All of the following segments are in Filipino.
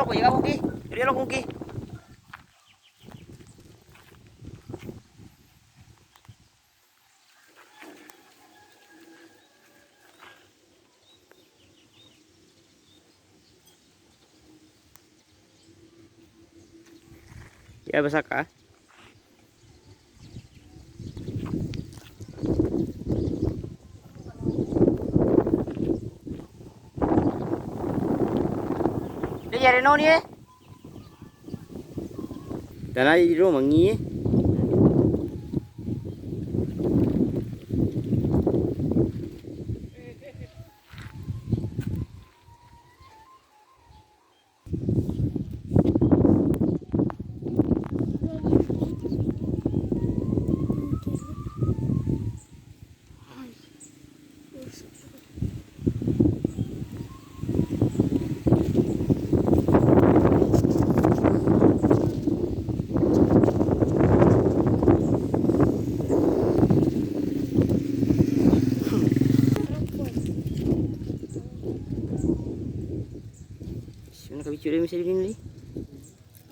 lo ko ya Kuki. Diri lo Kuki. Ya besar kah? Dia jadi no ni. Dan ada di rumah mangi. Mana kau bicara macam ni?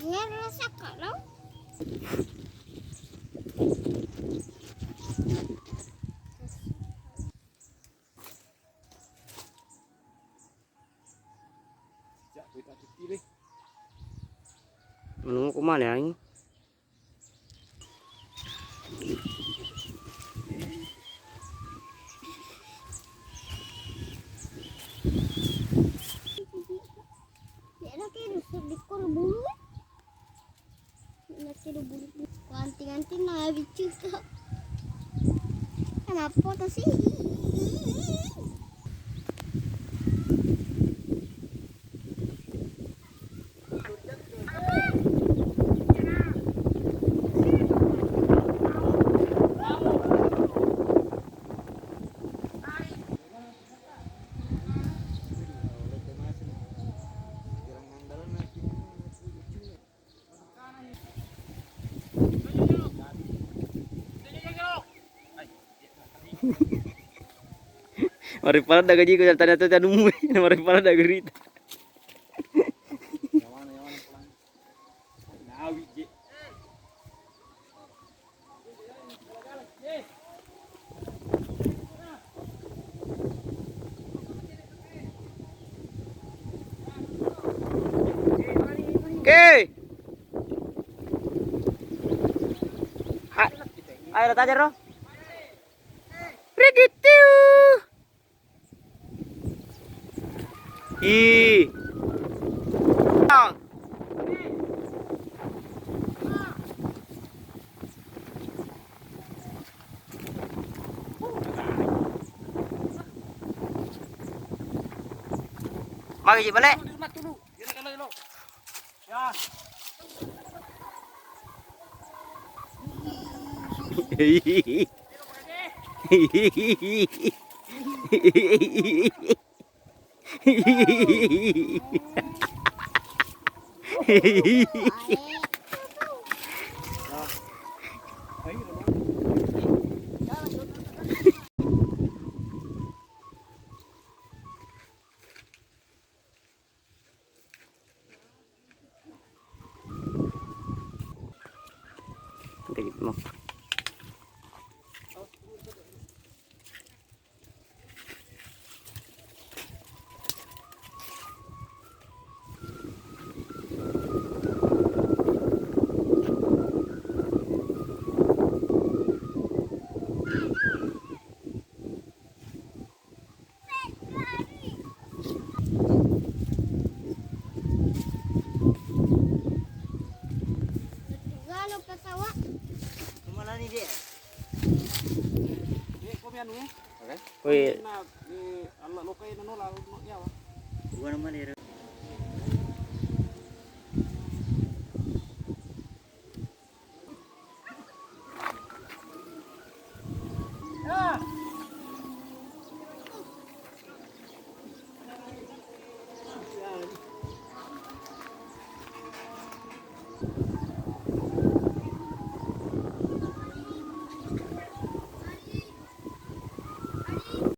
Ya rasa kalau. Menunggu ke mana ini? Ganti-ganti na bicu ka. Kenapa tuh sih? Mari para dah gaji ko tanya tu tanu mu. Mari para dah gerit. Okay. Ayo tanya ro. Pregitiu. I. Mari balik. Ya. Mo. Galo pesawat. Kemana nih dia? Anu ya. Oke. Na Allah lokay na no la no yawa. Bukan nama dia.